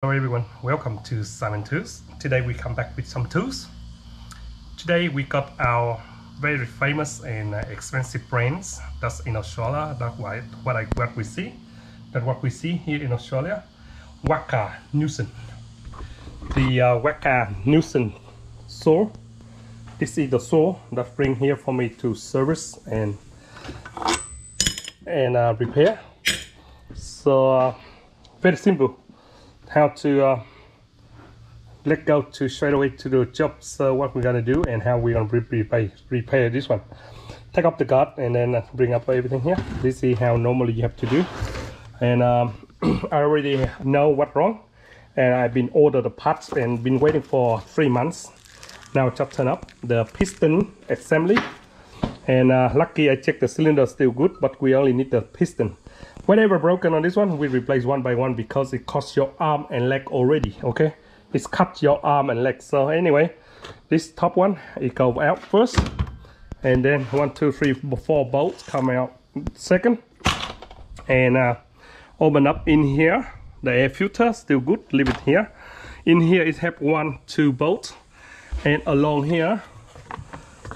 Hello everyone, welcome to Simon Tools. Today we come back with some tools. Today we got our very famous and expensive brands that's in Australia. That's what we see here in Australia. Wacker neuson. The wacker neuson saw. This is the saw that bring here for me to service and repair. So very simple. How to let go to straight away to the job. So what we're gonna do and how we're gonna repair this one. Take up the guard and then bring up everything here. This is how normally you have to do. And I already know what's wrong, and I've been ordered the parts and been waiting for 3 months. Now it just turned up the piston assembly, and lucky I checked the cylinder still good, but we only need the piston. Whatever broken on this one, we replace one by one because it costs your arm and leg already. Okay, it's cut your arm and leg. So anyway, this top one, it goes out first, and then 1 2 3 4 bolts come out second, and open up in here. The air filter still good, leave it here. In here it have 1 2 bolts, and along here,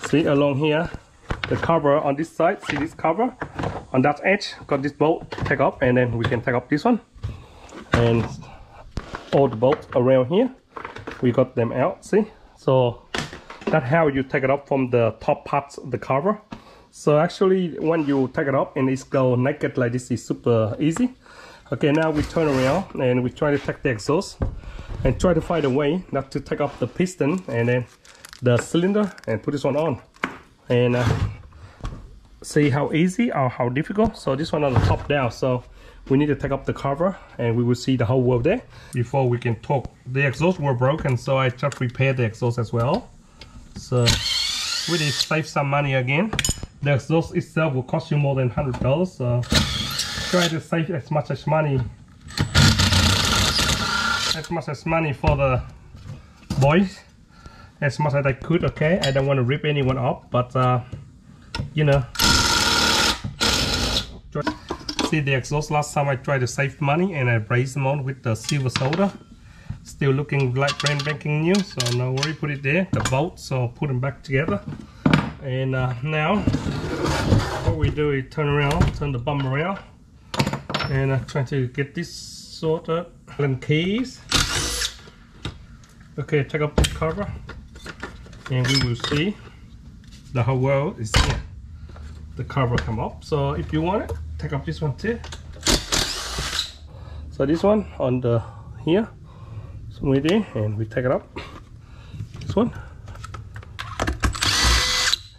see along here, the cover on this side, see this cover on that edge, got this bolt take off, and then we can take off this one, and all the bolts around here we got them out. See, so that's how you take it off from the top parts of the cover. So actually when you take it off and it's go naked like this, is super easy. Okay, now we turn around and we try to take the exhaust and try to find a way not to take off the piston and then the cylinder and put this one on, and see how easy or how difficult. So this one on the top down, so we need to take up the cover and we will see the whole world there before we can talk. The exhaust were broken, so I just repaired the exhaust as well. So really save some money again. The exhaust itself will cost you more than $100, so try to save as much as money for the boys as much as I could. Okay, I don't want to rip anyone off, but you know, see the exhaust. Last time I tried to save money and I brazed them on with the silver solder, still looking like brand spanking new, so no worry, put it there, the bolt, so put them back together. And now what we do is turn the bum around, and try to get this sorted. And keys. Okay, take up the cover and we will see the whole world is here. The cover come up, so if you want it, take up this one too. So this one on the here, somewhere there, and we take it up. This one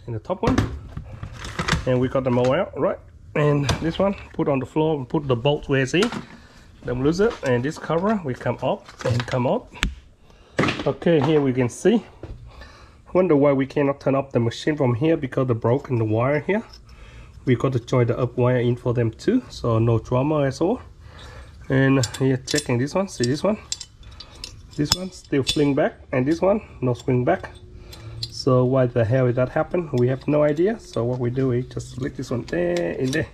and the top one, and we got them all out, right? And this one put on the floor and put the bolts where it's in. Don't lose it, and this cover will come up and come out. Okay, here we can see. Wonder why we cannot turn up the machine from here, because the broken the wire here. We got to join the up wire in for them too, so no drama at all. And here checking this one, see this one still fling back, and this one no swing back. So why the hell did that happen? We have no idea. So what we do is just flick this one there in there,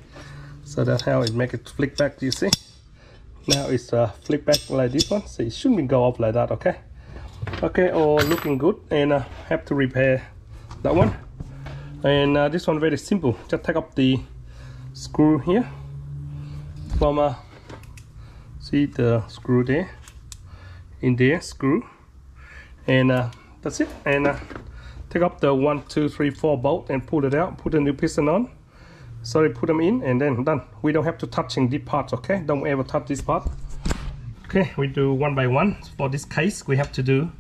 so that's how it make it flick back. You see, now it's flick back like this one, so it shouldn't go off like that. Okay, all looking good, and have to repair that one. And this one very simple, just take up the screw here from see the screw there, in there screw, and that's it. And take up the 1 2 3 4 bolt and pull it out, put a new piston on, sorry, put them in, and then done. We don't have to touching this part. Okay, don't ever touch this part. Okay, we do one by one. For this case we have to do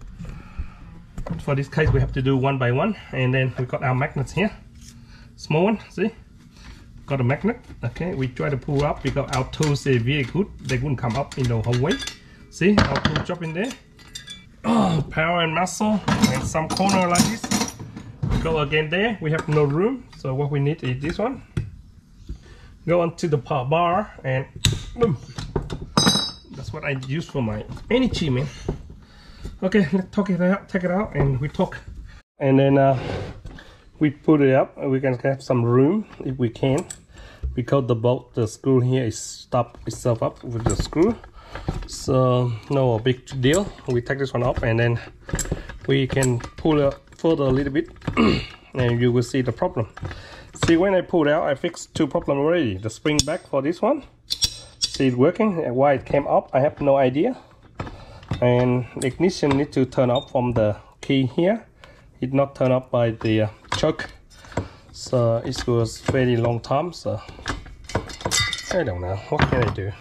one by one. And then we got our magnets here, small one, see, got a magnet. Okay, we try to pull up because our tools are very good, they wouldn't come up in the whole way. See, our tool drop in there. Oh, power and muscle, and some corner like this. Go again there, we have no room, so what we need is this one. Go onto the bar and boom. That's what I use for my energy, man. Okay, let's take it out and we talk. And then we put it up, we can have some room if we can, because the screw here is stopped itself up with the screw. So no big deal. We take this one off and then we can pull it further a little bit and you will see the problem. See, when I pulled out, I fixed two problems already. The spring back for this one, see it working, and why it came up I have no idea. And the ignition need to turn off from the key here. It not turn up by the choke, so it was very long time. So I don't know what can I do.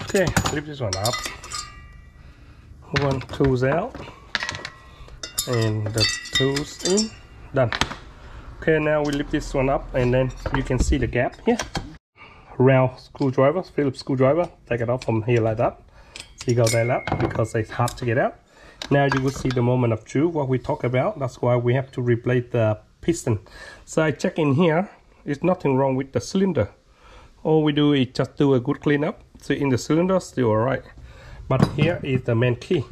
Okay, lift this one up. One tools out and the tools in. Done. Okay, now we lift this one up and then you can see the gap here. Round screwdriver, Phillips screwdriver, take it off from here like that. See, go that up because it's hard to get out. Now you will see the moment of truth, what we talk about. That's why we have to replace the piston. So I check in here, there's nothing wrong with the cylinder. All we do is just do a good cleanup. See, in the cylinder, still alright. But here is the main key.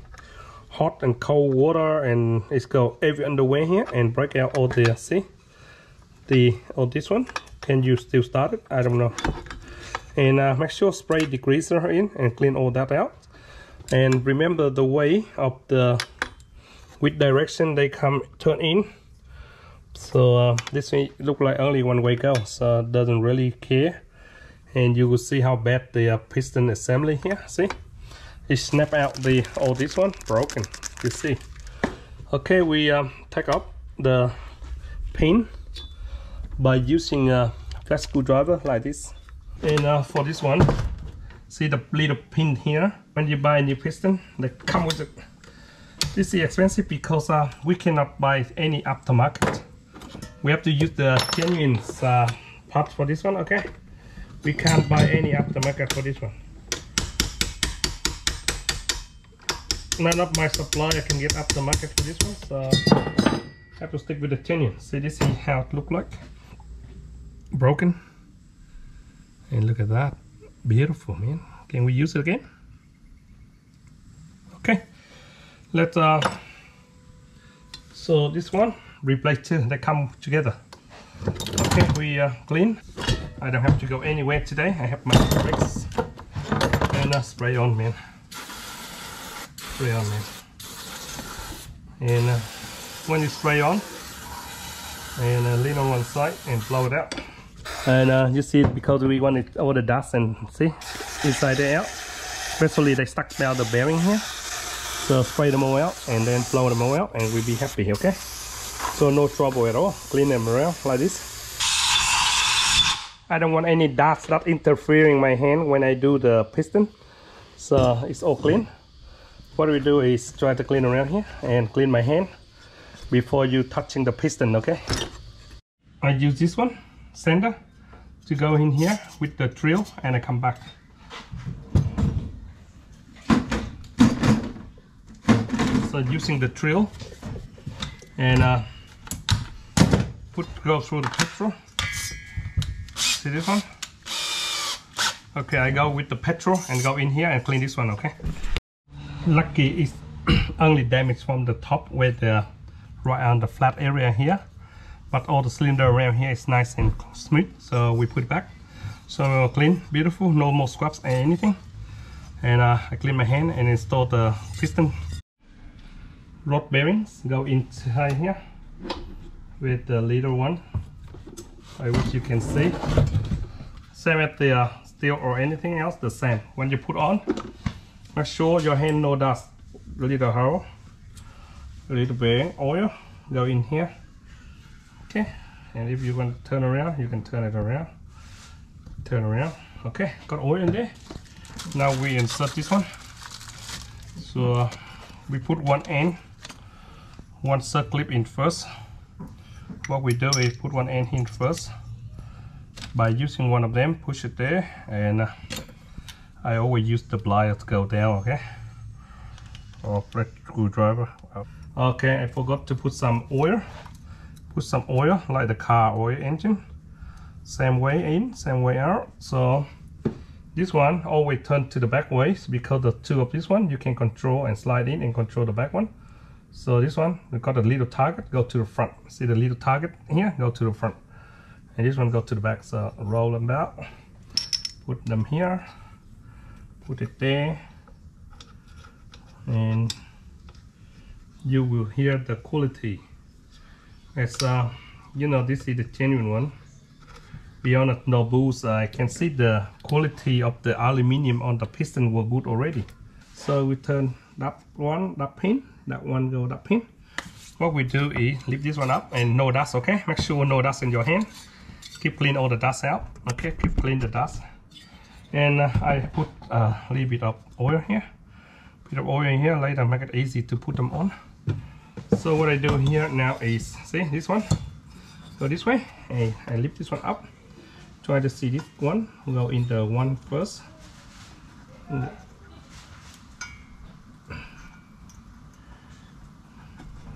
Hot and cold water, and it's go every underway here and break out all the, see? This one. Can you still start it? I don't know. And make sure spray degreaser in and clean all that out. And remember the way of the which direction they come turn in. So this way look like only one way go, so it doesn't really care. And you will see how bad the piston assembly here. See, it snap out the all this one broken. You see. Okay, we take up the pin by using a flat screwdriver like this. And for this one, see the little pin here. When you buy a new piston, they come with it. This is expensive because we cannot buy any aftermarket. We have to use the genuine parts for this one. Okay, we can't buy any aftermarket for this one. None of my supplier can get aftermarket for this one, so I have to stick with the genuine. See, this is how it look like. Broken. And look at that, beautiful, man. Can we use it again? Okay, let's so this one replace two, they come together. Okay, we clean. I don't have to go anywhere today. I have my brakes and spray on, man. Spray on, man. And when you spray on and lean on one side and blow it out. And you see, because we want it all the dust and see inside there out, especially they stuck down the bearing here. So spray them all out and then blow them all out and we'll be happy. Okay, so no trouble at all. Clean them around like this. I don't want any dust that interfering my hand when I do the piston, so it's all clean. What we do is try to clean around here and clean my hand before you touching the piston. Okay, I use this one sander to go in here with the drill and I come back. So using the drill and go through the petrol. See this one? Okay, I go with the petrol and go in here and clean this one. Okay. Lucky it's only damage from the top where the right on the flat area here. But all the cylinder around here is nice and smooth, so we put it back. So clean, beautiful, no more scraps or anything. And I clean my hand and install the piston. Rod bearings go inside here with the little one, which you can see. Same as the steel or anything else, the same. When you put on, make sure your hand no dust. A little hole, a little bearing oil go in here. Okay, and if you want to turn around, you can turn it around. Turn around. Okay, got oil in there. Now we insert this one. So we put one circlip in first. What we do is put one end in first. By using one of them, push it there, and I always use the pliers to go down. Okay, or flat screwdriver. Okay, I forgot to put some oil. Put some oil like the car oil engine. Same way in, same way out. So this one always turn to the back ways because the two of this one you can control and slide in and control the back one. So this one we got a little target, go to the front. See the little target here, go to the front. And this one go to the back. So roll them out, put them here, Put it there, and you will hear the quality. As you know, this is the genuine one. Beyond no boost, I can see the quality of the aluminium on the piston were good already. So we turn that one, that pin, that one go that pin. What we do is lift this one up and no dust, okay? Make sure no dust in your hand. Keep clean all the dust out, okay? Keep clean the dust. And I put a little bit of oil here. Bit of oil in here, later make it easy to put them on. So what I do here now is, see this one? Go this way, and I lift this one up. Try to see this one, go in the one first.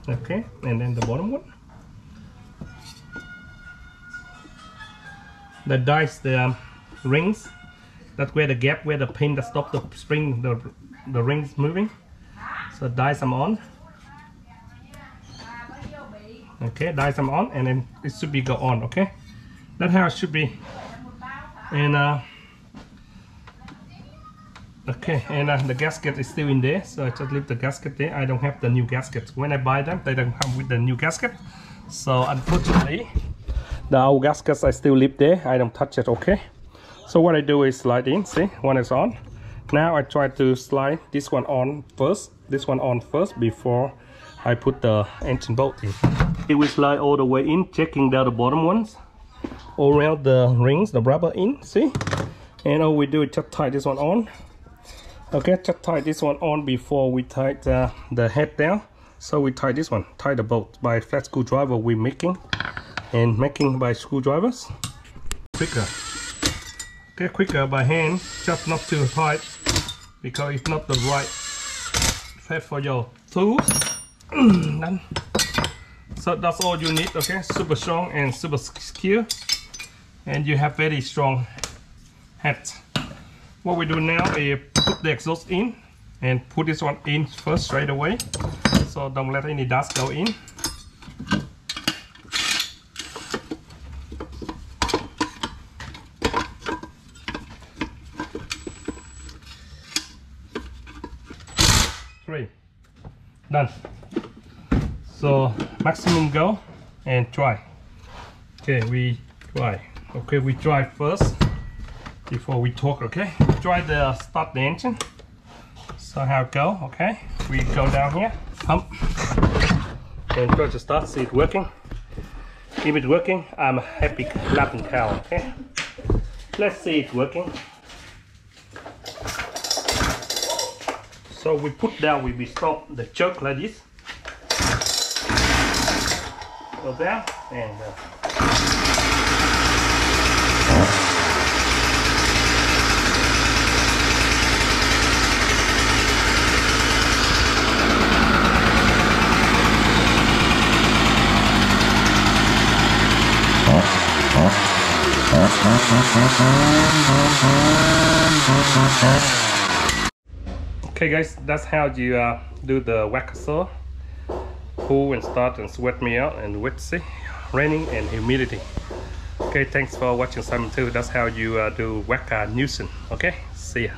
Okay, and then the bottom one. The dice, the rings, that's where the gap, where the pin that stops the spring, the rings moving. So dice them on. Okay, dice them on, and then it should be go on. Okay, that's how it should be. And okay, and the gasket is still in there, so I just leave the gasket there. I don't have the new gasket. When I buy them, they don't come with the new gasket. So unfortunately, the old gaskets I still leave there. I don't touch it. Okay. So what I do is slide in. See, one is on. Now I try to slide this one on first. This one on first before I put the engine bolt in. It will slide all the way in, checking down the bottom ones, all around the rings, the rubber in. See, and all we do is just tie this one on. Okay, just tie this one on before we tie the head down. So we tie this one, tie the bolt by flat screwdriver we're making, and making by screwdrivers. Quicker. Okay, quicker by hand, just not too tight, because it's not the right fit for your tools. Done. So that's all you need. Okay, super strong and super secure, and you have very strong head. What we do now is put the exhaust in and put this one in first straight away, so don't let any dust go in. Three. Done. So maximum go and dry. Okay, we dry. Okay, we dry first before we torque. Okay, try the start the engine. So how it go? Okay, we go down here, pump, and try to start. See it working. If it's working, I'm a happy laughing cow. Okay, let's see it working. So we put down, we stop the choke like this. Go down and okay guys, that's how you do the wacker saw. Pull and start and sweat me out and wet, see, raining and humidity. Okay, thanks for watching Simon 2. That's how you do wacker neuson. Okay, see ya.